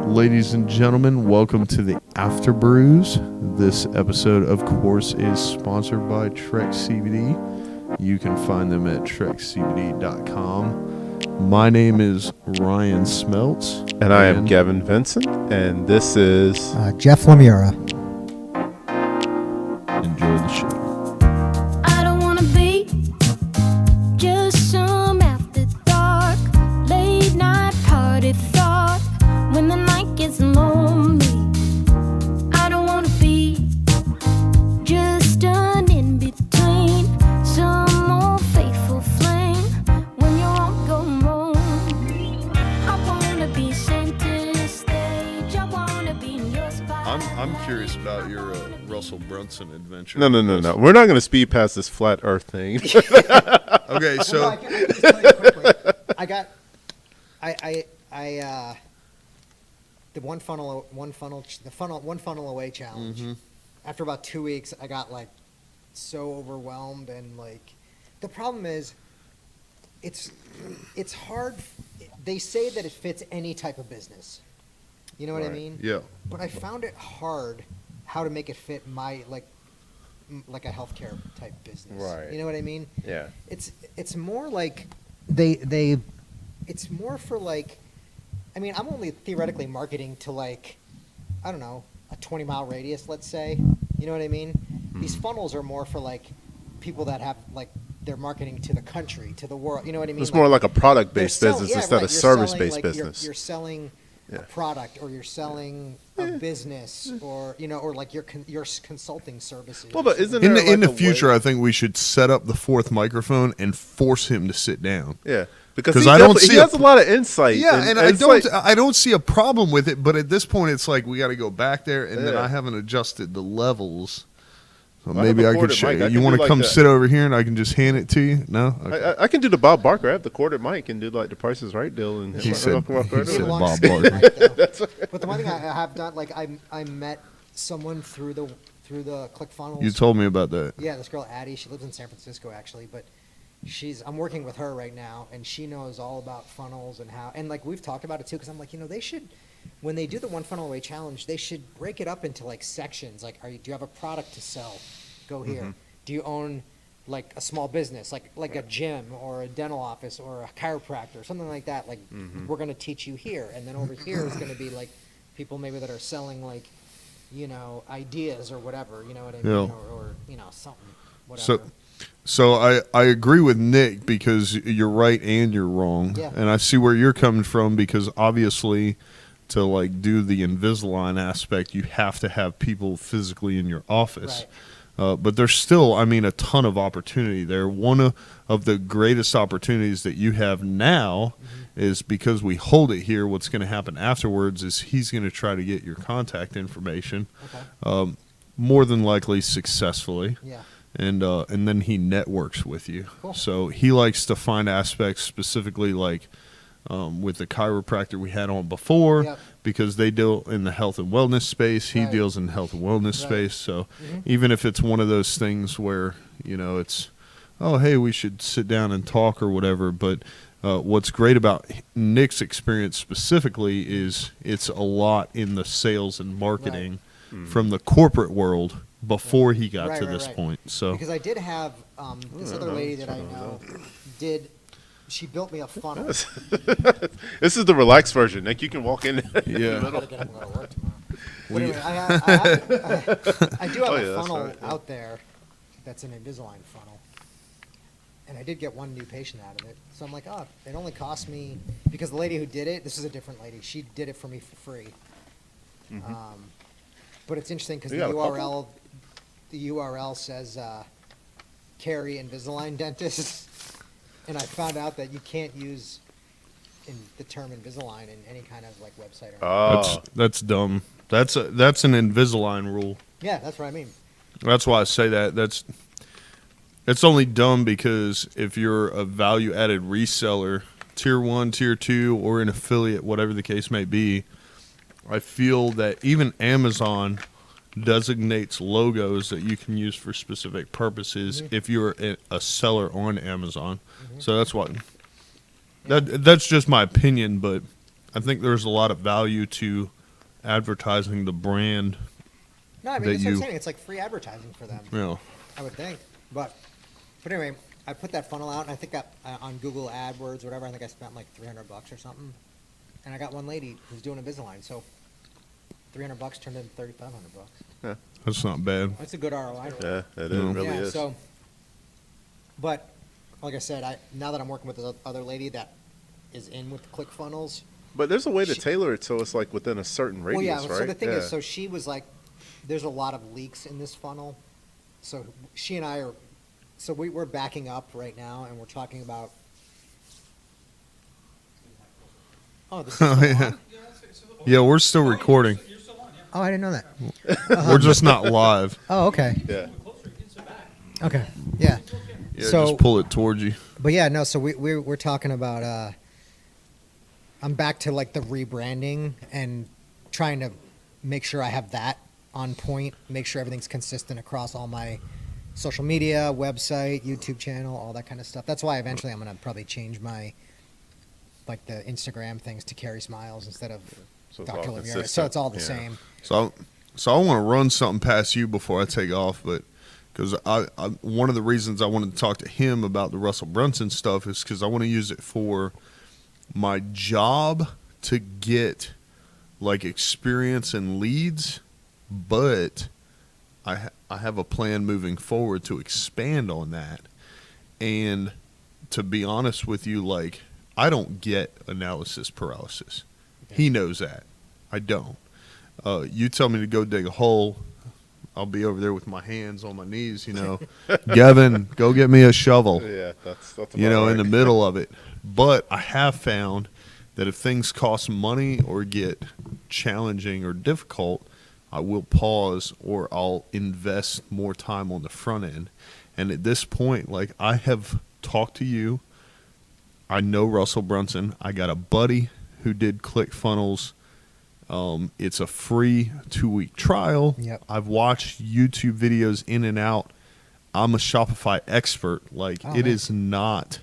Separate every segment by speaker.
Speaker 1: Ladies and gentlemen, welcome to the Afterbrews. This episode, of course, is sponsored by TREK CBD. You can find them at trekcbd.com. My name is Ryan Smeltz.
Speaker 2: And I am Gavin Vincent, and this is
Speaker 3: Jeff Lamura.
Speaker 1: Enjoy the show.
Speaker 4: I don't wanna be just some after dark, late night party thought when the night gets lonely. I don't wanna be just an in-between, some old faithful flame when you're all going wrong. I wanna be center stage, I wanna be in your spot.
Speaker 1: I'm curious about your Russell Brunson adventure.
Speaker 2: No. We're not going to speed past this flat Earth thing.
Speaker 1: Okay, so
Speaker 3: Well, I can just tell you quickly. The one funnel away challenge.
Speaker 1: Mm-hmm.
Speaker 3: After about 2 weeks, I got like so overwhelmed, and like the problem is, it's hard. They say that it fits any type of business. You know what I
Speaker 2: Right.
Speaker 3: mean?
Speaker 1: yeah,
Speaker 3: But I found it hard how to make it fit my like a healthcare type business.
Speaker 2: Right.
Speaker 3: You know what I mean?
Speaker 2: Yeah.
Speaker 3: It's more like they it's more for like, I mean, I'm only theoretically marketing to like, I don't know, a 20-mile radius, let's say. You know what I mean? These funnels are more for like people that have like, they're marketing to the country, to the world. You know what I mean?
Speaker 2: It's more like a product-based
Speaker 3: they're
Speaker 2: business
Speaker 3: yeah,
Speaker 2: instead
Speaker 3: right.
Speaker 2: of
Speaker 3: You're
Speaker 2: service-based
Speaker 3: selling, like,
Speaker 2: business.
Speaker 3: You're selling
Speaker 2: Yeah.
Speaker 3: a product, or you're selling a business, or or like your consulting services.
Speaker 2: Well, but isn't
Speaker 1: in
Speaker 2: there
Speaker 1: the
Speaker 2: like a
Speaker 1: future,
Speaker 2: way-
Speaker 1: I think we should set up the fourth microphone and force him to sit down.
Speaker 2: Yeah, because
Speaker 1: 'Cause
Speaker 2: he
Speaker 1: I don't
Speaker 2: definitely-
Speaker 1: see
Speaker 2: he
Speaker 1: a-
Speaker 2: has a lot of insight.
Speaker 1: Yeah, and I
Speaker 2: it's
Speaker 1: don't
Speaker 2: like-
Speaker 1: I don't see a problem with it, but at this point, it's like we got to go back there, and then
Speaker 2: Yeah.
Speaker 1: I haven't adjusted the levels. So
Speaker 2: I have
Speaker 1: maybe
Speaker 2: a
Speaker 1: I could
Speaker 2: corded
Speaker 1: show
Speaker 2: mic.
Speaker 1: you.
Speaker 2: I
Speaker 1: You
Speaker 2: can
Speaker 1: want
Speaker 2: do
Speaker 1: to
Speaker 2: like
Speaker 1: come
Speaker 2: that.
Speaker 1: sit over here, and I can just hand it to you? No. Okay.
Speaker 2: I can do the Bob Barker. I have the corded mic and do like the Price is Right deal. And
Speaker 1: He said
Speaker 2: walk right
Speaker 1: he said
Speaker 2: over.
Speaker 1: Bob
Speaker 3: Long
Speaker 1: Barker.
Speaker 3: right, though. But the one thing I have done, like I met someone through the ClickFunnels.
Speaker 1: You told me about that.
Speaker 3: Yeah, this girl Addie. She lives in San Francisco actually, but I'm working with her right now, and she knows all about funnels and how. And like we've talked about it too, because I'm like, they should, when they do the one funnel away challenge, they should break it up into like sections. Like, do you have a product to sell? Go here. Do you own like a small business, like a gym or a dental office or a chiropractor or something like that? Like, we're going to teach you here, and then over here is going to be like people maybe that are selling like, ideas or whatever. You know what I mean?
Speaker 1: Yeah.
Speaker 3: Or something. Whatever.
Speaker 1: So I agree with Nick, because you're right and you're wrong.
Speaker 3: Yeah.
Speaker 1: And I see where you're coming from, because obviously to like do the Invisalign aspect, you have to have people physically in your office.
Speaker 3: Right.
Speaker 1: But there's still, a ton of opportunity there. One of the greatest opportunities that you have now is because we hold it here. What's going to happen afterwards is he's going to try to get your contact information,
Speaker 3: Okay.
Speaker 1: more than likely successfully.
Speaker 3: Yeah.
Speaker 1: And then he networks with you.
Speaker 3: Cool.
Speaker 1: So he likes to find aspects specifically like with the chiropractor we had on before,
Speaker 3: Yep.
Speaker 1: because they deal in the health and wellness space. He
Speaker 3: Right.
Speaker 1: deals in health and wellness
Speaker 3: Right.
Speaker 1: space. So even if it's one of those things where, it's, oh, hey, we should sit down and talk or whatever. But what's great about Nick's experience specifically is it's a lot in the sales and marketing from the corporate world before he got to this point. So
Speaker 3: Because I did have this other lady that I know she built me a funnel.
Speaker 2: This is the relaxed version. Nick, you can walk in.
Speaker 1: yeah.
Speaker 3: I gotta get up and go to work tomorrow. But
Speaker 1: We-
Speaker 3: anyway, I do have
Speaker 2: Oh,
Speaker 3: a
Speaker 2: yeah, that's
Speaker 3: funnel
Speaker 2: right, yeah.
Speaker 3: out there that's an Invisalign funnel. And I did get one new patient out of it. So I'm like, it only cost me, because the lady who did it, this is a different lady, she did it for me for free. But it's interesting because
Speaker 2: You got a
Speaker 3: the URL says Cary Invisalign dentist. And I found out that you can't use the term Invisalign in any kind of like website or anything.
Speaker 1: That's dumb. That's an Invisalign rule.
Speaker 3: Yeah, that's what I mean.
Speaker 1: That's why I say that. It's only dumb because if you're a value-added reseller, tier 1, tier 2, or an affiliate, whatever the case may be, I feel that even Amazon designates logos that you can use for specific purposes if you're a seller on Amazon. So that's what that's just my opinion, but think there's a lot of value to advertising the brand.
Speaker 3: No, I mean,
Speaker 1: that
Speaker 3: that's what I'm
Speaker 1: you-
Speaker 3: saying. It's like free advertising for them.
Speaker 1: You know,
Speaker 3: I would think. But anyway, I put that funnel out, and I think on Google AdWords, whatever, I think I spent like $300 or something. And I got one lady who's doing Invisalign, so $300 turned into $3,500.
Speaker 1: that's not bad.
Speaker 3: That's a good ROI.
Speaker 2: Yeah, it
Speaker 1: Yeah.
Speaker 2: really
Speaker 3: Yeah,
Speaker 2: is.
Speaker 3: so, but like I said, now that I'm working with this other lady that is in with ClickFunnels.
Speaker 2: But there's a way to
Speaker 3: She-
Speaker 2: tailor it so it's like within a certain radius,
Speaker 3: Well, yeah.
Speaker 2: right?
Speaker 3: So the thing is, so she was like, "There's a lot of leaks in this funnel." So she and I are, so we're backing up right now, and we're talking about. Oh, this is still
Speaker 1: yeah.
Speaker 3: on?
Speaker 1: Yeah, we're still recording.
Speaker 3: Oh, I didn't know that.
Speaker 1: We're just not live.
Speaker 3: Oh, okay.
Speaker 2: yeah.
Speaker 3: Okay. Yeah.
Speaker 1: Yeah,
Speaker 3: So-
Speaker 1: just pull it towards you.
Speaker 3: But yeah, no. So we're talking about. I'm back to like the rebranding and trying to make sure I have that on point. Make sure everything's consistent across all my social media, website, YouTube channel, all that kind of stuff. That's why eventually I'm gonna probably change my like the Instagram things to Cary Smiles instead of
Speaker 2: So it's
Speaker 3: Dr.
Speaker 2: all
Speaker 3: Lamura. So
Speaker 2: consistent.
Speaker 3: it's all the
Speaker 2: Yeah.
Speaker 3: same.
Speaker 1: So I want to run something past you before I take off, but because I one of the reasons I wanted to talk to him about the Russell Brunson stuff is because I want to use it for my job to get like experience and leads, but I have a plan moving forward to expand on that. And to be honest with you, like I don't get analysis paralysis. He knows that. I don't. You tell me to go dig a hole, I'll be over there with my hands on my knees, you know. Gavin, go get me a shovel.
Speaker 2: Yeah, that's
Speaker 1: You know,
Speaker 2: about
Speaker 1: in the
Speaker 2: right.
Speaker 1: middle of it. But I have found that if things cost money or get challenging or difficult, I will pause or I'll invest more time on the front end. And at this point, like I have talked to you, I know Russell Brunson. I got a buddy who did ClickFunnels. It's a free 2-week trial.
Speaker 3: Yep.
Speaker 1: I've watched YouTube videos in and out. I'm a Shopify expert. Like
Speaker 3: Oh,
Speaker 1: it
Speaker 3: man.
Speaker 1: is not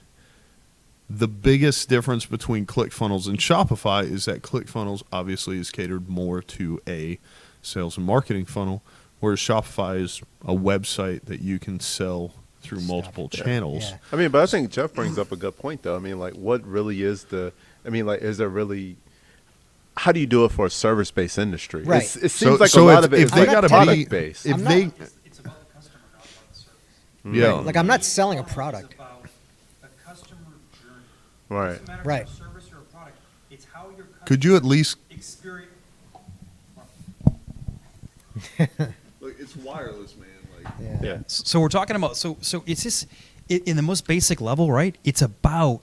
Speaker 1: the biggest difference between ClickFunnels and Shopify is that ClickFunnels obviously is catered more to a sales and marketing funnel, whereas Shopify is a website that you can sell through multiple channels.
Speaker 3: Yeah.
Speaker 2: I mean, but I think Jeff brings up a good point, though. I mean, like, what really is is there really, how do you do it for a service-based industry?
Speaker 3: Right.
Speaker 2: It seems like a
Speaker 1: so
Speaker 2: lot
Speaker 1: if-
Speaker 2: of it
Speaker 1: if
Speaker 2: is
Speaker 1: they
Speaker 2: like
Speaker 1: gotta be-
Speaker 2: product-based.
Speaker 1: If
Speaker 3: I'm
Speaker 1: they,
Speaker 3: not-
Speaker 5: It's about the customer, not about the service.
Speaker 1: yeah,
Speaker 3: Like I'm not selling a product.
Speaker 5: It's about the customer journey.
Speaker 2: Right.
Speaker 5: It doesn't matter
Speaker 3: Right.
Speaker 5: if it's a service or a product. It's how your customer
Speaker 1: could you at least?
Speaker 5: experience.
Speaker 1: Look, it's wireless, man. Like,
Speaker 3: Yeah.
Speaker 2: Yeah.
Speaker 6: So we're talking about so it's just in the most basic level, right? It's about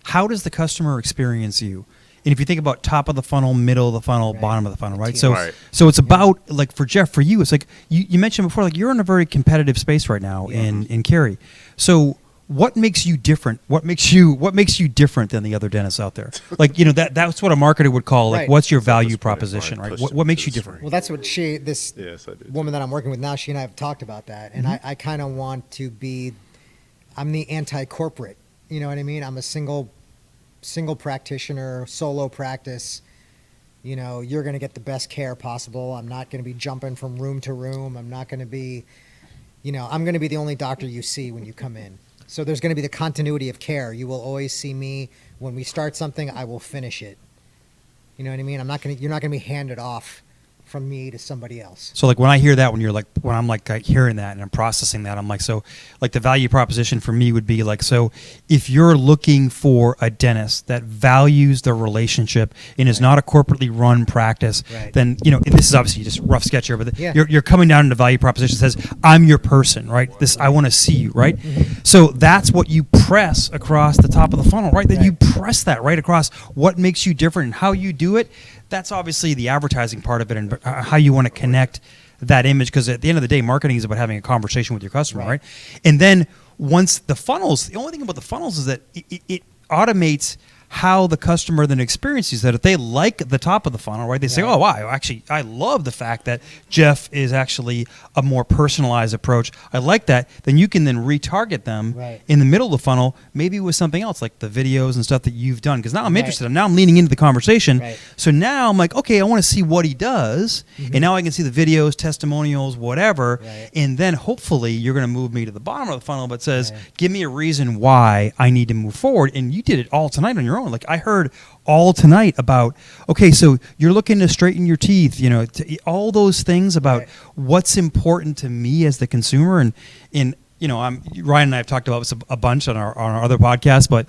Speaker 6: how does the customer experience you, and if you think about top of the funnel, middle of the funnel,
Speaker 3: Right.
Speaker 6: bottom of the funnel, right?
Speaker 3: tiers.
Speaker 6: So
Speaker 2: Right.
Speaker 6: so it's about like for Jeff, for you, it's like you mentioned before, like you're in a very competitive space right now in Cary. So what makes you different? What makes you different than the other dentists out there? Like that's what a marketer would call like
Speaker 3: Right.
Speaker 6: what's your
Speaker 2: Self
Speaker 6: value
Speaker 2: display,
Speaker 6: proposition,
Speaker 2: right,
Speaker 6: right?
Speaker 2: push
Speaker 6: What makes
Speaker 2: to
Speaker 6: you
Speaker 2: the
Speaker 6: different?
Speaker 3: Well, that's what this
Speaker 2: Yes, I do.
Speaker 3: woman that I'm working with now, she and I have talked about that, and I kind of want to be, I'm the anti-corporate. You know what I mean? I'm a single practitioner, solo practice. You know, you're going to get the best care possible. I'm not going to be jumping from room to room. I'm not going to be, I'm going to be the only doctor you see when you come in. So there's going to be the continuity of care. You will always see me when we start something. I will finish it. You know what I mean? You're not going to be handed off from me to somebody else.
Speaker 6: So like when I hear that, when I'm like hearing that and I'm processing that, I'm like, so like the value proposition for me would be like, so if you're looking for a dentist that values the relationship and is not a corporately run practice,
Speaker 3: Right.
Speaker 6: then, and this is obviously just a rough sketch here, but
Speaker 3: Yeah.
Speaker 6: you're coming down into value proposition that says, I'm your person, right? I want to see you, right? So that's what you press across the top of the funnel, right? That you press that right across what makes you different and how you do it. That's obviously the advertising part of it and how you want to connect that image, because at the end of the day, marketing is about having a conversation with your customer, right? And then once the funnels, the only thing about the funnels is that it automates how the customer then experiences that. If they like the top of the funnel, right, they say,
Speaker 3: Right.
Speaker 6: oh, wow, actually, I love the fact that Jeff is actually a more personalized approach. I like that. Then you can then retarget them
Speaker 3: Right.
Speaker 6: in the middle of the funnel, maybe with something else like the videos and stuff that you've done. Because now I'm
Speaker 3: Right.
Speaker 6: interested. Now I'm leaning into the conversation.
Speaker 3: Right.
Speaker 6: So now I'm like, okay, I want to see what he does. And now I can see the videos, testimonials, whatever.
Speaker 3: Right.
Speaker 6: And then hopefully you're going to move me to the bottom of the funnel, but says,
Speaker 3: Right.
Speaker 6: give me a reason why I need to move forward. And you did it all tonight on your own. Like I heard all tonight about, okay, so you're looking to straighten your teeth, you know, all those things about
Speaker 3: Right.
Speaker 6: what's important to me as the consumer. And you know, Ryan and I have talked about this a bunch on our other podcasts, but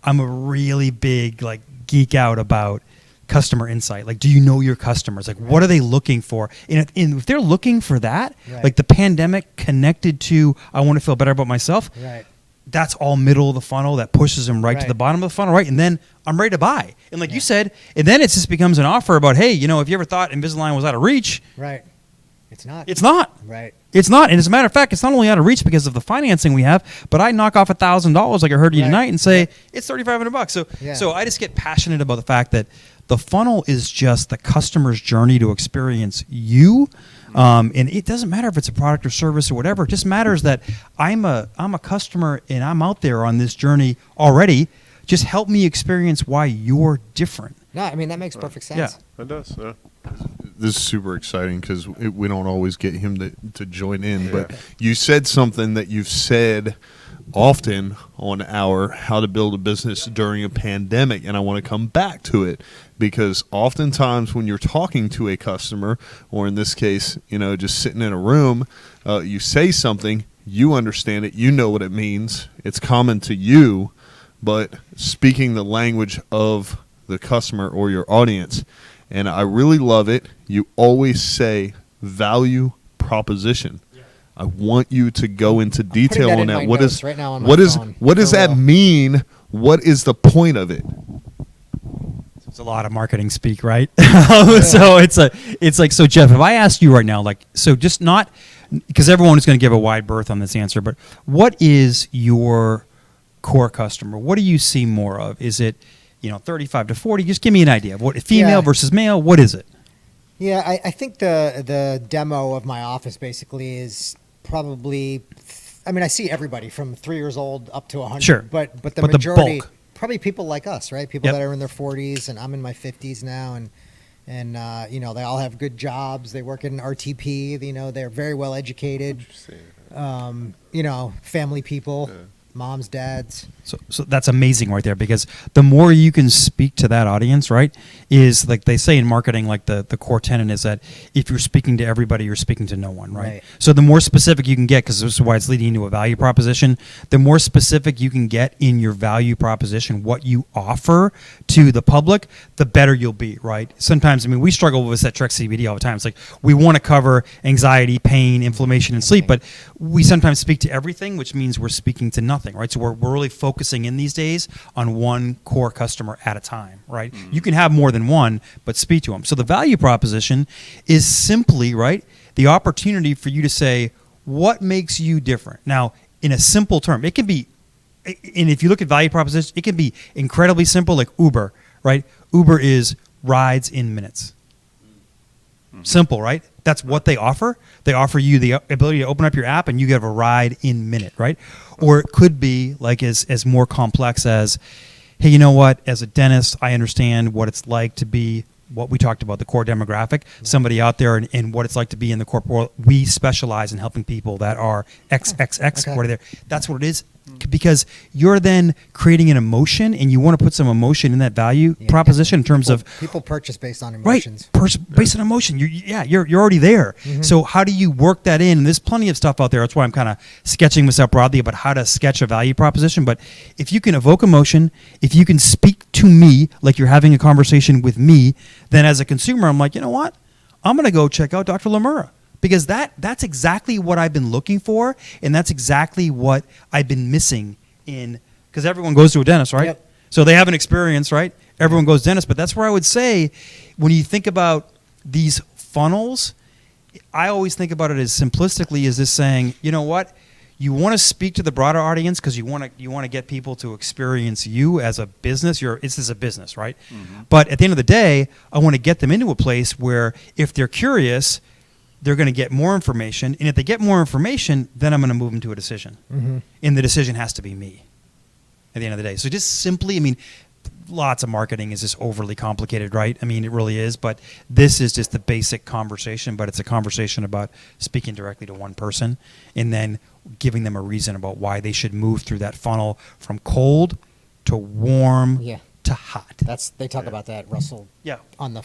Speaker 6: I'm a really big like geek out about customer insight. Like, do you know your customers? Like, what are they looking for? And if they're looking for that,
Speaker 3: Right.
Speaker 6: like the pandemic connected to, I want to feel better about myself.
Speaker 3: Right.
Speaker 6: That's all middle of the funnel. That pushes them right to
Speaker 3: Right.
Speaker 6: the bottom of the funnel, right? And then I'm ready to buy. And like you said, and then it just becomes an offer about, hey, you know, if you ever thought Invisalign was out of reach,
Speaker 3: Right. It's not.
Speaker 6: it's not.
Speaker 3: Right.
Speaker 6: It's not. And as a matter of fact, it's not only out of reach because of the financing we have, but I knock off $1,000 like I heard you
Speaker 3: Right.
Speaker 6: tonight and say
Speaker 3: Yep.
Speaker 6: it's $3,500. So,
Speaker 3: Yeah.
Speaker 6: so I just get passionate about the fact that the funnel is just the customer's journey to experience you. And it doesn't matter if it's a product or service or whatever. It just matters that I'm a customer and I'm out there on this journey already. Just help me experience why you're different.
Speaker 3: No, I mean that makes perfect sense.
Speaker 6: Yeah.
Speaker 2: It does. Yeah.
Speaker 1: This is super exciting because we don't always get him to join in. But you said something that you've said often on our How to Build a Business During a Pandemic, and I want to come back to it because oftentimes when you're talking to a customer, or in this case, you know, just sitting in a room, you say something, you understand it, you know what it means, it's common to you, but speaking the language of the customer or your audience. And I really love it. You always say value proposition. I want you to go into detail
Speaker 3: that
Speaker 1: on
Speaker 3: in
Speaker 1: that.
Speaker 3: my
Speaker 1: What
Speaker 3: notes
Speaker 1: is
Speaker 3: right now on my
Speaker 1: what is
Speaker 3: phone,
Speaker 1: what does
Speaker 3: for
Speaker 1: that
Speaker 3: real.
Speaker 1: mean? What is the point of it?
Speaker 6: It's a lot of marketing speak, right? So it's like, so Jeff, if I asked you right now, like, so just not, because everyone is going to give a wide berth on this answer, but what is your core customer? What do you see more of? Is it, you know, 35 to 40? Just give me an idea of what female
Speaker 3: Yeah.
Speaker 6: versus male. What is it?
Speaker 3: Yeah, I think the demo of my office basically is probably, I mean, I see everybody from 3 years old up to 100.
Speaker 6: Sure.
Speaker 3: But the
Speaker 6: But the
Speaker 3: majority,
Speaker 6: bulk.
Speaker 3: probably people like us, right? People
Speaker 6: Yep.
Speaker 3: that are in their 40s, and I'm in my 50s now, and you know, they all have good jobs. They work in RTP. You know, they're very well educated. You know, family people, moms, dads.
Speaker 6: So that's amazing right there, because the more you can speak to that audience, right, is like they say in marketing, like the core tenet is that if you're speaking to everybody, you're speaking to no one, right?
Speaker 3: Right.
Speaker 6: So the more specific you can get, because this is why it's leading into a value proposition, the more specific you can get in your value proposition, what you offer to the public, the better you'll be, right? Sometimes, I mean, we struggle with this at TREK CBD all the time. It's like we want to cover anxiety, pain, inflammation, and sleep, but we sometimes speak to everything, which means we're speaking to nothing, right? So we're really focusing in these days on one core customer at a time, right? You can have more than one, but speak to them. So the value proposition is simply, right, the opportunity for you to say, what makes you different? Now, in a simple term, it can be, and if you look at value proposition, it can be incredibly simple, like Uber, right? Uber is rides in minutes. Simple, right? That's what they offer. They offer you the ability to open up your app and you get a ride in minute, right? Or it could be like as more complex as, hey, you know what? As a dentist, I understand what it's like to be what we talked about, the core demographic, somebody out there and what it's like to be in the corporate world. We specialize in helping people that are XXX,
Speaker 3: Okay.
Speaker 6: what are there. That's what it is. Because you're then creating an emotion and you want to put some emotion in that value
Speaker 3: Yeah.
Speaker 6: proposition in terms of
Speaker 3: People purchase based on
Speaker 6: right,
Speaker 3: emotions.
Speaker 6: based on emotion. You're already there. So how do you work that in? And there's plenty of stuff out there. That's why I'm kind of sketching this out broadly about how to sketch a value proposition. But if you can evoke emotion, if you can speak to me like you're having a conversation with me, then as a consumer, I'm like, you know what? I'm going to go check out Dr. Lamura. Because that's exactly what I've been looking for, and that's exactly what I've been missing in, because everyone goes to a dentist, right?
Speaker 3: Yep.
Speaker 6: So they have an experience, right? Everyone goes to dentist, but that's where I would say when you think about these funnels, I always think about it as simplistically as this saying, you know what? you want to speak to the broader audience because you want to get people to experience you as a business. This is a business, right? But at the end of the day, I want to get them into a place where if they're curious, they're going to get more information, and if they get more information, then I'm going to move them to a decision, and the decision has to be me at the end of the day. So just simply, I mean, lots of marketing is just overly complicated, right? I mean, it really is, but this is just the basic conversation, but it's a conversation about speaking directly to one person and then giving them a reason about why they should move through that funnel from cold to warm
Speaker 3: Yeah.
Speaker 6: to hot.
Speaker 3: They talk about that, Russell.
Speaker 6: Yeah.
Speaker 3: On the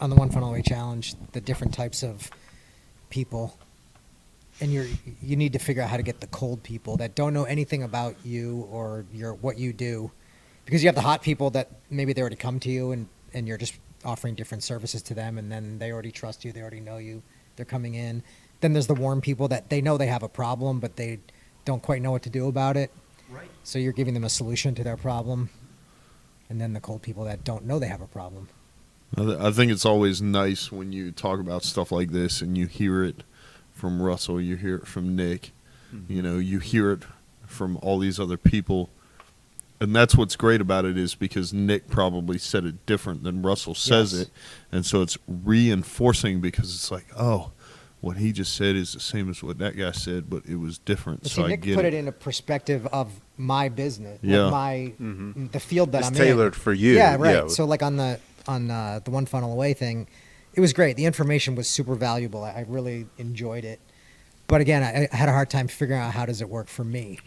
Speaker 3: one funnel away challenge, the different types of people, and you need to figure out how to get the cold people that don't know anything about you or what you do, because you have the hot people that maybe they already come to you and you're just offering different services to them, and then they already trust you, they already know you, they're coming in. Then there's the warm people that they know they have a problem, but they don't quite know what to do about it.
Speaker 6: Right.
Speaker 3: So you're giving them a solution to their problem. And then the cold people that don't know they have a problem.
Speaker 1: I think it's always nice when you talk about stuff like this and you hear it from Russell, you hear it from Nick, you know, you hear it from all these other people. And that's what's great about it, is because Nick probably said it different than Russell says
Speaker 3: Yes.
Speaker 1: it. And so it's reinforcing, because it's like, oh, what he just said is the same as what that guy said, but it was different.
Speaker 3: But
Speaker 1: So
Speaker 3: see,
Speaker 1: I
Speaker 3: Nick
Speaker 1: get
Speaker 3: put
Speaker 1: it.
Speaker 3: it in a perspective of my business,
Speaker 1: Yeah.
Speaker 3: the field that
Speaker 2: It's
Speaker 3: I'm
Speaker 2: tailored
Speaker 3: in.
Speaker 2: for you.
Speaker 3: Yeah, right.
Speaker 2: Yeah.
Speaker 3: So like on the one funnel away thing, it was great. The information was super valuable. I really enjoyed it. But again, I had a hard time figuring out how does it work for me.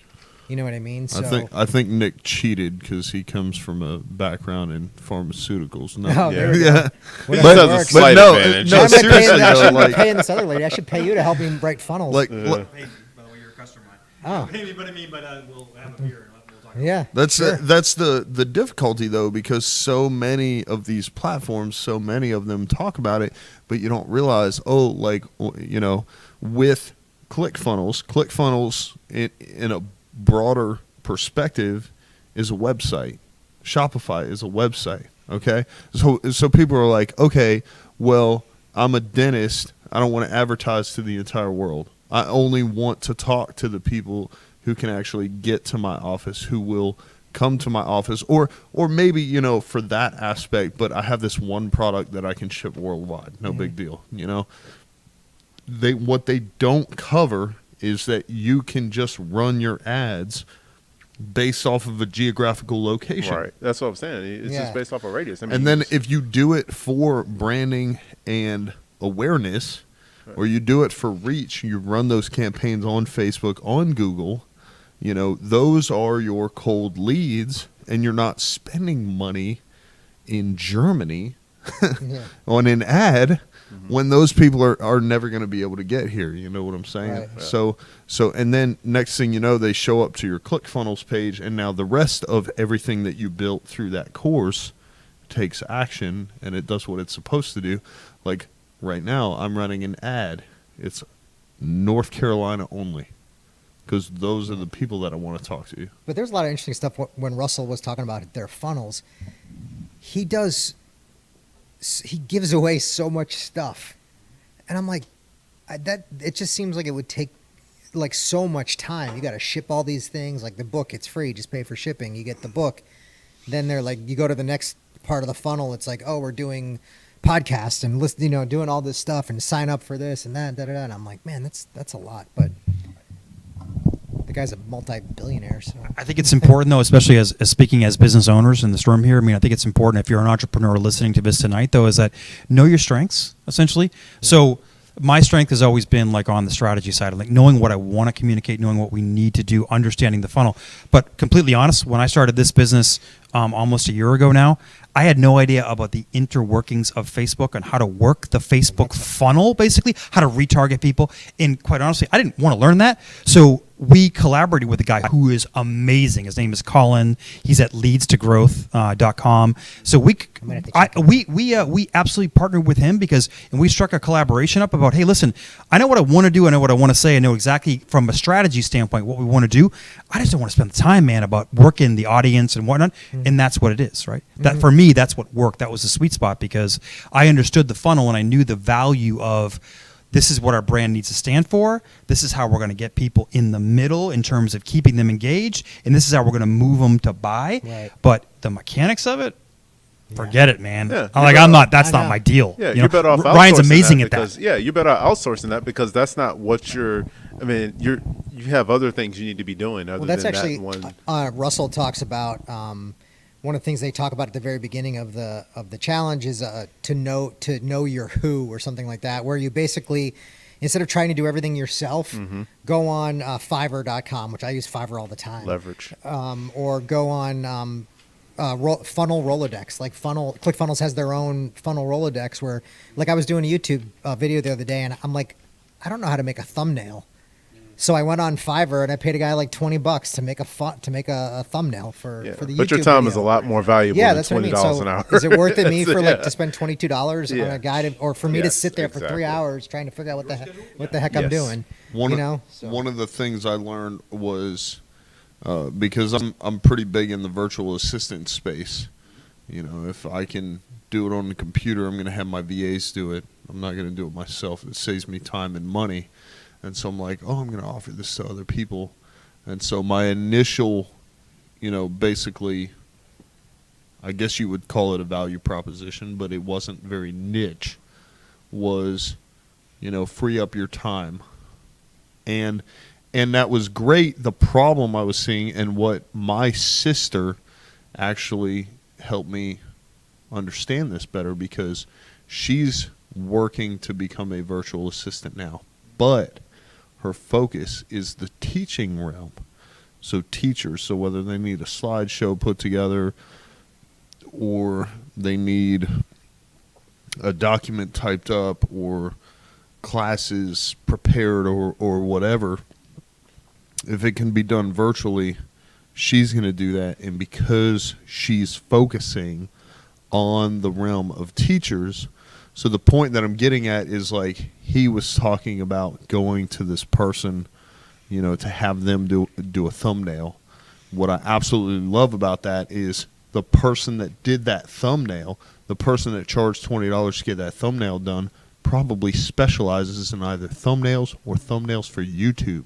Speaker 3: You know what I mean? So
Speaker 1: I think Nick cheated because he comes from a background in pharmaceuticals. No,
Speaker 3: Oh, there we go.
Speaker 1: yeah.
Speaker 3: Whatever
Speaker 2: But
Speaker 3: works.
Speaker 2: a slight
Speaker 1: no,
Speaker 2: advantage.
Speaker 1: no,
Speaker 3: Why am I paying-
Speaker 1: seriously,
Speaker 3: I
Speaker 1: though,
Speaker 3: shouldn't be
Speaker 1: like-
Speaker 3: paying this other lady. I should pay you to help me write funnels.
Speaker 1: Like,
Speaker 6: By the way, you're a customer.
Speaker 3: Oh.
Speaker 6: Maybe, but I mean, we'll have a beer and we'll talk.
Speaker 3: Yeah.
Speaker 1: That's
Speaker 3: sure.
Speaker 1: that's the difficulty, though, because so many of these platforms, so many of them talk about it, but you don't realize, like, you know, with ClickFunnels in a broader perspective is a website. Shopify is a website. Okay, so people are like, okay, well, I'm a dentist. I don't want to advertise to the entire world. I only want to talk to the people who can actually get to my office, who will come to my office, or maybe, you know, for that aspect, but I have this one product that I can ship worldwide. No big deal, you know. What they don't cover is that you can just run your ads based off of a geographical location.
Speaker 2: Right. That's what I'm saying. It's
Speaker 3: Yeah.
Speaker 2: just based off a radius. I mean,
Speaker 1: And then if you do it for branding and awareness, or you do it for reach, you run those campaigns on Facebook, on Google, you know, those are your cold leads, and you're not spending money in Germany
Speaker 3: Yeah.
Speaker 1: on an ad when those people are never going to be able to get here. You know what I'm saying?
Speaker 3: Right.
Speaker 1: So and then next thing you know, they show up to your ClickFunnels page, and now the rest of everything that you built through that course takes action, and it does what it's supposed to do. Like right now, I'm running an ad. It's North Carolina only, because those are the people that I want to talk to.
Speaker 3: But there's a lot of interesting stuff when Russell was talking about their funnels. He gives away so much stuff, and I'm like, it just seems like it would take like so much time. You got to ship all these things. Like the book, it's free, just pay for shipping. You get the book. Then they're like, you go to the next part of the funnel. It's like, oh, we're doing podcasts and listen, you know, doing all this stuff and sign up for this and that, and I'm like, man, that's a lot. But the guy's a multi-billionaire, so
Speaker 6: I think it's important, though, especially as speaking as business owners in this room here. I mean, I think it's important if you're an entrepreneur listening to this tonight, though, is that know your strengths, essentially. Yeah. So my strength has always been like on the strategy side, like knowing what I want to communicate, knowing what we need to do, understanding the funnel. But completely honest, when I started this business almost a year ago now, I had no idea about the interworkings of Facebook and how to work the Facebook funnel, basically, how to retarget people. And quite honestly, I didn't want to learn that. So we collaborated with a guy who is amazing. His name is Colin. He's at leadstogrowth.com. So we absolutely partnered with him and we struck a collaboration up about, hey, listen, I know what I want to do. I know what I want to say. I know exactly from a strategy standpoint what we want to do. I just don't want to spend the time, man, about working the audience and whatnot. Mm-hmm. And that's what it is, right? Mm-hmm. That for me, that's what worked. That was the sweet spot because I understood the funnel and I knew the value of this is what our brand needs to stand for. This is how we're going to get people in the middle in terms of keeping them engaged, and this is how we're going to move them to buy.
Speaker 3: Right.
Speaker 6: But the mechanics of it, forget it, man.
Speaker 2: Yeah,
Speaker 6: That's not
Speaker 3: know.
Speaker 6: my deal.
Speaker 2: Yeah,
Speaker 6: You
Speaker 2: you're
Speaker 6: know,
Speaker 2: better off
Speaker 6: Ryan's
Speaker 2: outsourcing
Speaker 6: amazing
Speaker 2: that
Speaker 6: at that.
Speaker 2: because, yeah, you're better off outsourcing that because that's not what you're. I mean, you have other things you need to be doing other
Speaker 3: Well, that's
Speaker 2: than
Speaker 3: actually
Speaker 2: that one.
Speaker 3: Russell talks about. One of the things they talk about at the very beginning of the challenge is to know your who or something like that, where you basically, instead of trying to do everything yourself, go on Fiverr.com, which I use Fiverr all the time.
Speaker 2: Leverage.
Speaker 3: Or go on Funnel Rolodex. Like ClickFunnels has their own Funnel Rolodex where, like, I was doing a YouTube video the other day, and I'm like, I don't know how to make a thumbnail. So I went on Fiverr and I paid a guy like $20 to make a thumbnail for the YouTube.
Speaker 2: But your time is a
Speaker 3: video.
Speaker 2: lot more valuable
Speaker 3: Yeah,
Speaker 2: than
Speaker 3: that's what I mean.
Speaker 2: $20
Speaker 3: So
Speaker 2: an hour.
Speaker 3: is it worth it me for
Speaker 2: Yeah.
Speaker 3: to spend $22
Speaker 2: Yeah.
Speaker 3: on a guy or for me to
Speaker 2: Yes,
Speaker 3: sit there for 3
Speaker 2: exactly.
Speaker 3: hours trying to figure out what the heck I'm
Speaker 2: Yes.
Speaker 3: doing?
Speaker 1: One
Speaker 3: you
Speaker 1: of,
Speaker 3: know, so.
Speaker 1: one of the things I learned was because I'm pretty big in the virtual assistant space. You know, if I can do it on the computer, I'm going to have my VAs do it. I'm not going to do it myself. It saves me time and money. And so I'm like, oh, I'm going to offer this to other people. And so my initial, basically, I guess you would call it a value proposition, but it wasn't very niche, was, free up your time. And that was great. The problem I was seeing, and what my sister actually helped me understand this better, because she's working to become a virtual assistant now. But her focus is the teaching realm. So teachers, so whether they need a slideshow put together or they need a document typed up or classes prepared or whatever, if it can be done virtually, she's going to do that. And because she's focusing on the realm of teachers, so the point that I'm getting at is, like, he was talking about going to this person, to have them do a thumbnail. What I absolutely love about that is the person that did that thumbnail, the person that charged $20 to get that thumbnail done, probably specializes in either thumbnails or thumbnails for YouTube.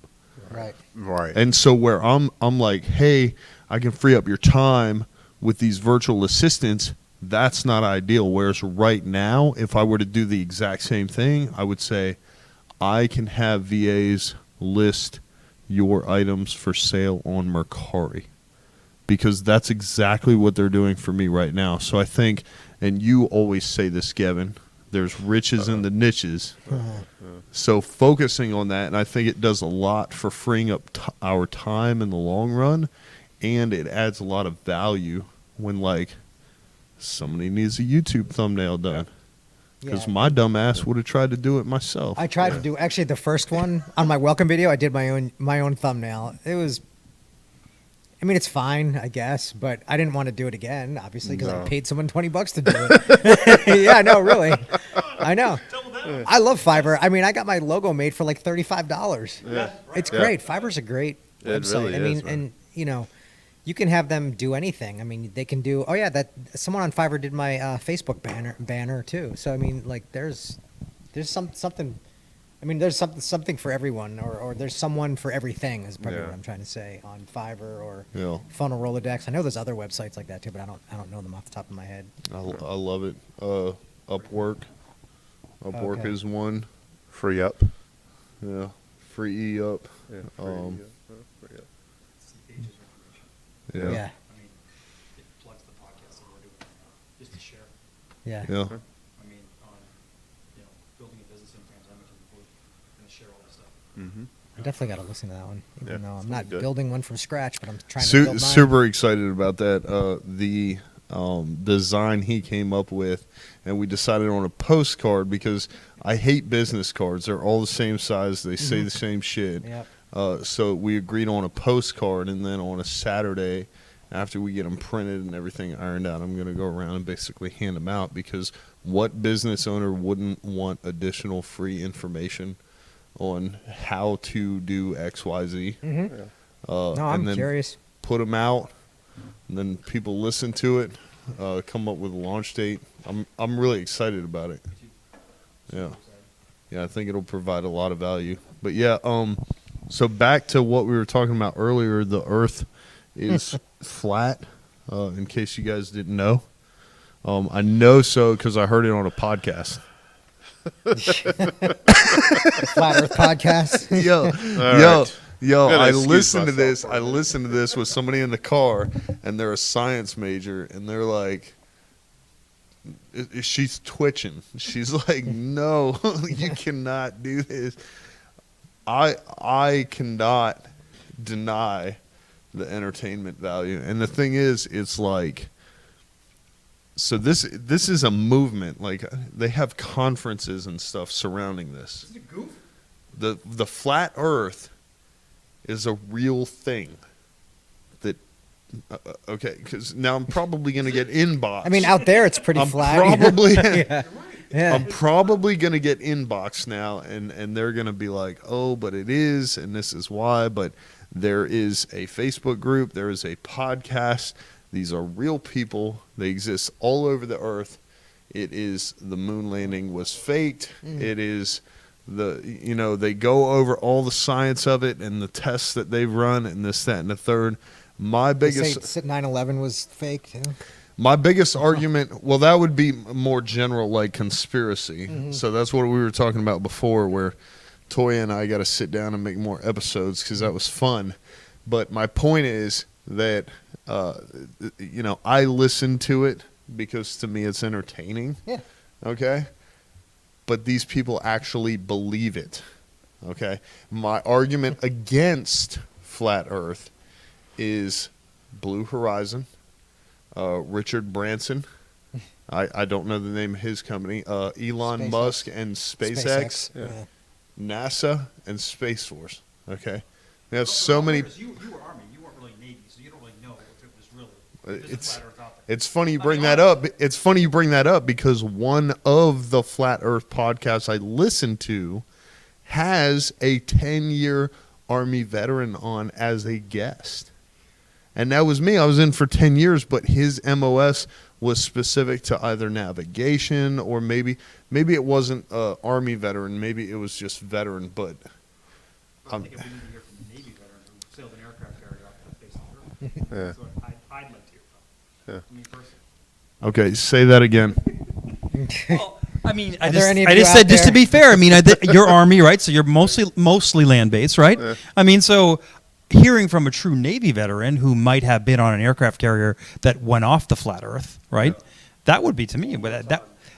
Speaker 3: Right.
Speaker 2: Right.
Speaker 1: And so where I'm like, hey, I can free up your time with these virtual assistants, that's not ideal. Whereas right now, if I were to do the exact same thing, I would say I can have VAs list your items for sale on Mercari, because that's exactly what they're doing for me right now. So I think, and you always say this, Kevin, there's riches in the niches. So focusing on that, and I think it does a lot for freeing up our time in the long run, and it adds a lot of value when, like, somebody needs a YouTube thumbnail done. Because
Speaker 3: Yeah.
Speaker 1: my dumb ass would have tried to do it myself.
Speaker 3: I tried to do actually the first one on my welcome video. I did my own thumbnail. It was, I mean, it's fine, I guess, but I didn't want to do it again, obviously, because I paid someone $20 to do it. Yeah, no, really, I know. I love Fiverr. I mean, I got my logo made for like $35.
Speaker 2: Yeah.
Speaker 3: It's
Speaker 2: Yeah.
Speaker 3: great. Fiverr's a great
Speaker 2: It
Speaker 3: website.
Speaker 2: really
Speaker 3: I mean,
Speaker 2: is, man.
Speaker 3: and you can have them do anything. I mean, they can do. Oh yeah, that someone on Fiverr did my Facebook banner too. So I mean, like, there's something. I mean, there's something for everyone, or there's someone for everything. Is probably
Speaker 2: Yeah.
Speaker 3: what I'm trying to say on Fiverr or
Speaker 1: Yeah.
Speaker 3: Funnel Rolodex. I know there's other websites like that too, but I don't know them off the top of my head.
Speaker 1: I love it. Upwork. Upwork
Speaker 3: Okay.
Speaker 1: is one.
Speaker 2: Free up.
Speaker 1: Yeah. Free up.
Speaker 2: Yeah. Free up.
Speaker 1: Yeah.
Speaker 3: Yeah.
Speaker 6: I mean, it plugs the podcast that we're doing right now, just to share.
Speaker 3: Yeah.
Speaker 1: Yeah.
Speaker 6: I mean, on, building a business in the pandemic, and we're going to share all that stuff.
Speaker 2: Mm-hmm.
Speaker 3: I definitely got to listen to that one, even
Speaker 2: Yeah,
Speaker 3: though
Speaker 2: it's
Speaker 3: I'm not
Speaker 2: good.
Speaker 3: building one from scratch, but I'm trying to build mine.
Speaker 1: Super excited about that. The design he came up with, and we decided on a postcard because I hate business cards. They're all the same size. They say the same shit.
Speaker 3: Yep.
Speaker 1: So we agreed on a postcard, and then on a Saturday, after we get them printed and everything ironed out, I'm going to go around and basically hand them out, because what business owner wouldn't want additional free information on how to do XYZ?
Speaker 3: Mm-hmm.
Speaker 1: No,
Speaker 3: No, I'm curious.
Speaker 1: Put them out, and then people listen to it, come up with a launch date. I'm really excited about it. Yeah. Yeah, I think it'll provide a lot of value. But yeah, so back to what we were talking about earlier, the Earth is flat. In case you guys didn't know, I know so because I heard it on a podcast.
Speaker 3: Flat Earth podcast.
Speaker 1: Yo,
Speaker 2: Gotta
Speaker 1: I
Speaker 2: excuse
Speaker 1: listened to
Speaker 2: myself
Speaker 1: this.
Speaker 2: for
Speaker 1: I
Speaker 2: a minute.
Speaker 1: listened to this with somebody in the car, and they're a science major, and they're like, she's twitching. She's like, no, you cannot do this. I cannot deny the entertainment value. And the thing is, it's like, so this is a movement. Like, they have conferences and stuff surrounding this.
Speaker 5: Is it a goof?
Speaker 1: The flat Earth is a real thing. That okay, because now I'm probably gonna get inbox.
Speaker 3: I mean, out there it's pretty
Speaker 1: I'm
Speaker 3: flat.
Speaker 1: probably
Speaker 3: yeah. Yeah.
Speaker 1: I'm probably gonna get inbox now, and they're gonna be like, oh, but it is, and this is why. But there is a Facebook group, there is a podcast. These are real people. They exist all over the Earth. It is the moon landing was faked. It is they go over all the science of it and the tests that they've run and this, that, and the third. My
Speaker 3: They
Speaker 1: biggest
Speaker 3: say 9/11 was fake too.
Speaker 1: My biggest argument, well, that would be more general, like conspiracy. So that's what we were talking about before, where Toya and I got to sit down and make more episodes because that was fun. But my point is that, I listen to it because to me it's entertaining.
Speaker 3: Yeah.
Speaker 1: Okay? But these people actually believe it. Okay? My argument against Flat Earth is Blue Horizon. Richard Branson. I don't know the name of his company. Elon
Speaker 3: SpaceX.
Speaker 1: Musk and SpaceX.
Speaker 3: Yeah.
Speaker 1: NASA and Space Force. Okay, we have so many.
Speaker 5: You were Army. You weren't really Navy, so you don't really know if it was really. There's a
Speaker 1: It's
Speaker 5: flat Earth out there.
Speaker 1: it's funny you
Speaker 5: I
Speaker 1: bring
Speaker 5: mean,
Speaker 1: that up. It's funny you bring that up because one of the Flat Earth podcasts I listen to has a 10-year Army veteran on as a guest. And that was me. I was in for 10 years, but his MOS was specific to either navigation or maybe it wasn't Army veteran. Maybe it was just veteran. But
Speaker 5: I think if we need to hear from a Navy veteran who sailed an aircraft carrier off the face of the Earth, that's what I'd like to hear from.
Speaker 2: Yeah.
Speaker 5: I mean, personally.
Speaker 1: okay, say that again.
Speaker 6: Well, I mean, I
Speaker 3: Are there
Speaker 6: just,
Speaker 3: any of
Speaker 6: I
Speaker 3: you
Speaker 6: just
Speaker 3: out
Speaker 6: said, just to
Speaker 3: there?
Speaker 6: be fair, I mean, you're Army, right? So you're mostly land based, right? I mean, so hearing from a true Navy veteran who might have been on an aircraft carrier that went off the flat Earth, right? That would be to me, but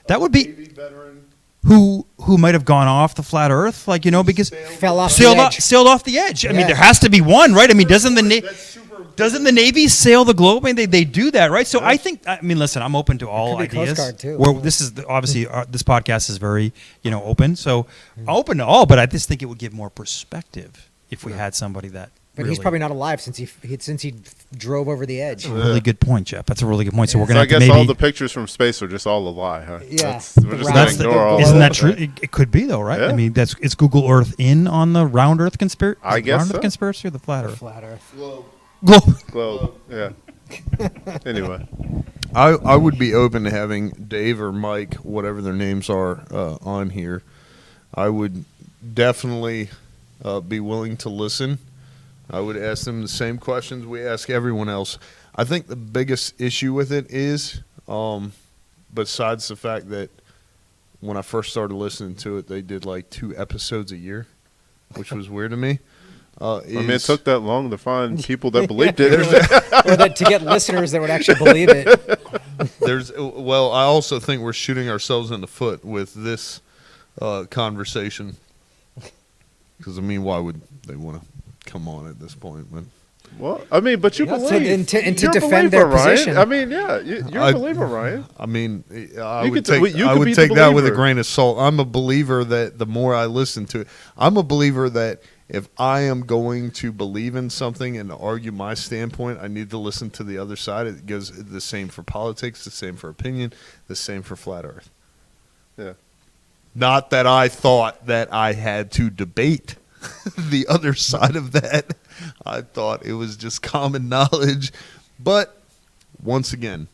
Speaker 6: that would be
Speaker 1: veteran
Speaker 6: who might have gone off the flat Earth, like because
Speaker 3: Fell off
Speaker 6: sailed
Speaker 3: the
Speaker 6: off,
Speaker 3: edge.
Speaker 6: sailed off the edge. I mean,
Speaker 3: Yeah.
Speaker 6: there has to be one, right? I mean, doesn't the Navy sail the globe? I mean, they do that, right? So I think, I mean, listen, I'm open to all
Speaker 3: could be Coast
Speaker 6: ideas.
Speaker 3: Guard, too.
Speaker 6: Where this is obviously this podcast is very open, so I'm open to all. But I just think it would give more perspective if we had somebody that.
Speaker 3: But
Speaker 6: really,
Speaker 3: he's probably not alive since he drove over the edge.
Speaker 6: That's a really good point, Jeff. That's a really good point. So we're
Speaker 2: So
Speaker 6: gonna
Speaker 2: I
Speaker 6: have to
Speaker 2: guess
Speaker 6: maybe.
Speaker 2: all the pictures from space are just all a lie, huh?
Speaker 3: Yeah.
Speaker 2: We're
Speaker 3: The
Speaker 2: just
Speaker 3: round-
Speaker 2: gonna
Speaker 6: That's
Speaker 2: ignore all
Speaker 3: the-
Speaker 6: isn't
Speaker 2: of
Speaker 6: that
Speaker 2: it.
Speaker 6: true? It could be though, right?
Speaker 2: Yeah.
Speaker 6: I mean, is Google Earth in on the round Earth conspiracy?
Speaker 2: I guess
Speaker 6: round
Speaker 2: so.
Speaker 6: Earth conspiracy or the flat Earth?
Speaker 3: Flat Earth.
Speaker 6: Globe.
Speaker 2: Globe. Yeah. Anyway.
Speaker 1: I would be open to having Dave or Mike, whatever their names are, on here. I would definitely be willing to listen. I would ask them the same questions we ask everyone else. I think the biggest issue with it is, besides the fact that when I first started listening to it, they did like 2 episodes a year, which was weird to me.
Speaker 2: I mean, it took that long to find people that believed it.
Speaker 3: Or that to get listeners that would actually believe it.
Speaker 1: I also think we're shooting ourselves in the foot with this conversation. Because, I mean, why would they want to come on at this point? But
Speaker 2: Well, I mean, but you
Speaker 3: Yeah, so-
Speaker 2: believe.
Speaker 3: and to
Speaker 2: You're a
Speaker 3: defend
Speaker 2: believer,
Speaker 3: their
Speaker 2: Ryan.
Speaker 3: position.
Speaker 2: I mean, yeah, you're
Speaker 1: I-
Speaker 2: a believer, Ryan.
Speaker 1: I mean, I
Speaker 2: You
Speaker 1: would
Speaker 2: could-
Speaker 1: take,
Speaker 2: you
Speaker 1: I
Speaker 2: could
Speaker 1: would
Speaker 2: be the
Speaker 1: take that with a
Speaker 2: believer.
Speaker 1: grain of salt. I'm a believer that the more I listen to it, I'm a believer that if I am going to believe in something and argue my standpoint, I need to listen to the other side. It goes the same for politics, the same for opinion, the same for flat Earth.
Speaker 2: Yeah.
Speaker 1: Not that I thought that I had to debate the other side of that. I thought it was just common knowledge. But once again,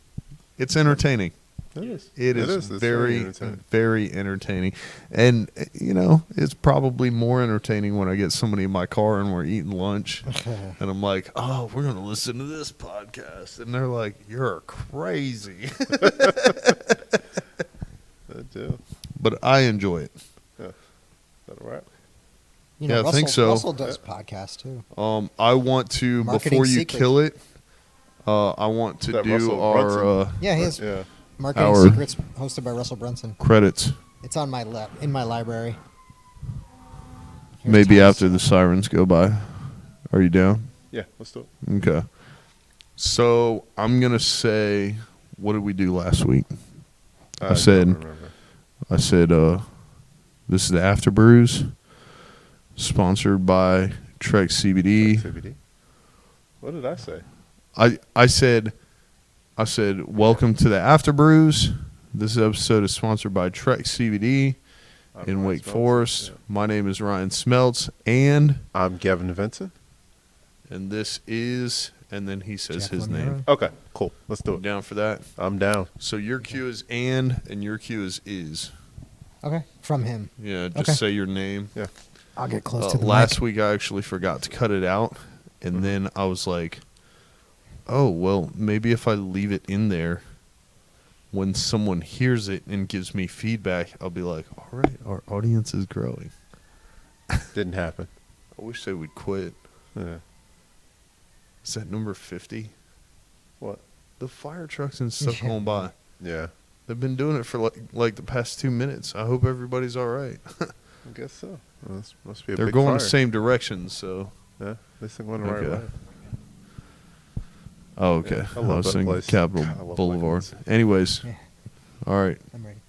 Speaker 1: it's entertaining.
Speaker 2: It is.
Speaker 1: It is
Speaker 2: It's
Speaker 1: very,
Speaker 2: entertaining.
Speaker 1: very entertaining. And, it's probably more entertaining when I get somebody in my car and we're eating lunch. And I'm like, oh, we're going to listen to this podcast. And they're like, you're crazy.
Speaker 2: I do.
Speaker 1: But I enjoy it.
Speaker 2: Yeah. Is that all right?
Speaker 3: You know,
Speaker 1: Yeah, I
Speaker 3: Russell,
Speaker 1: think so.
Speaker 3: Russell does podcasts too.
Speaker 1: I want to,
Speaker 3: Marketing
Speaker 1: before you
Speaker 3: secret.
Speaker 1: kill it, I want to
Speaker 2: That
Speaker 1: do
Speaker 2: Russell
Speaker 1: our
Speaker 2: Brunson?
Speaker 3: Yeah, he has
Speaker 2: Yeah.
Speaker 3: Marketing
Speaker 1: Our-
Speaker 3: Secrets hosted by Russell Brunson.
Speaker 1: credits.
Speaker 3: It's on my in my library. Here's
Speaker 1: Maybe
Speaker 3: Thomas.
Speaker 1: after the sirens go by. Are you down?
Speaker 2: Yeah, let's do it.
Speaker 1: Okay. So I'm going to say, what did we do last week?
Speaker 2: I
Speaker 1: said-
Speaker 2: don't remember.
Speaker 1: I said, this is the Afterbrews, sponsored by TREK CBD.
Speaker 2: CBD. What did I say?
Speaker 1: I said, welcome to the Afterbrews. This episode is sponsored by TREK CBD
Speaker 2: I'm
Speaker 1: in
Speaker 2: Ryan
Speaker 1: Wake
Speaker 2: Smeltzer.
Speaker 1: Forest.
Speaker 2: Yeah.
Speaker 1: My name is Ryan Smeltz, and
Speaker 2: I'm Gavin Vincent.
Speaker 1: this is, and then he says
Speaker 3: Jeff
Speaker 1: his
Speaker 3: Lamura.
Speaker 1: name.
Speaker 2: Okay, cool. Let's do
Speaker 1: You
Speaker 2: it.
Speaker 1: down for that?
Speaker 2: I'm down.
Speaker 1: So your cue is and your cue is.
Speaker 3: Okay, from him.
Speaker 1: Yeah, just
Speaker 3: Okay.
Speaker 1: say your name.
Speaker 2: Yeah.
Speaker 3: I'll get close to the
Speaker 1: Last
Speaker 3: mic.
Speaker 1: week I actually forgot to cut it out, and then I was like, oh, well, maybe if I leave it in there, when someone hears it and gives me feedback, I'll be like, all right, our audience is growing.
Speaker 2: Didn't happen.
Speaker 1: I wish they would quit.
Speaker 2: Yeah.
Speaker 1: Is that number 50?
Speaker 2: What?
Speaker 1: The fire trucks and stuff
Speaker 3: Yeah.
Speaker 1: going by.
Speaker 2: Yeah.
Speaker 1: They've been doing it for like the past 2 minutes. I hope everybody's all right.
Speaker 2: I guess so. Well, this must be a
Speaker 1: They're
Speaker 2: big
Speaker 1: going
Speaker 2: fire.
Speaker 1: the same direction, so.
Speaker 2: Yeah, this thing going the right
Speaker 1: Okay.
Speaker 2: way.
Speaker 1: Oh, okay.
Speaker 2: Yeah, I
Speaker 1: I
Speaker 2: love
Speaker 1: was
Speaker 2: that
Speaker 1: thinking
Speaker 2: place.
Speaker 1: Capitol
Speaker 2: God, I love
Speaker 1: Boulevard.
Speaker 2: Wegmans.
Speaker 1: Anyways,
Speaker 2: Yeah.
Speaker 1: all right.
Speaker 3: I'm ready.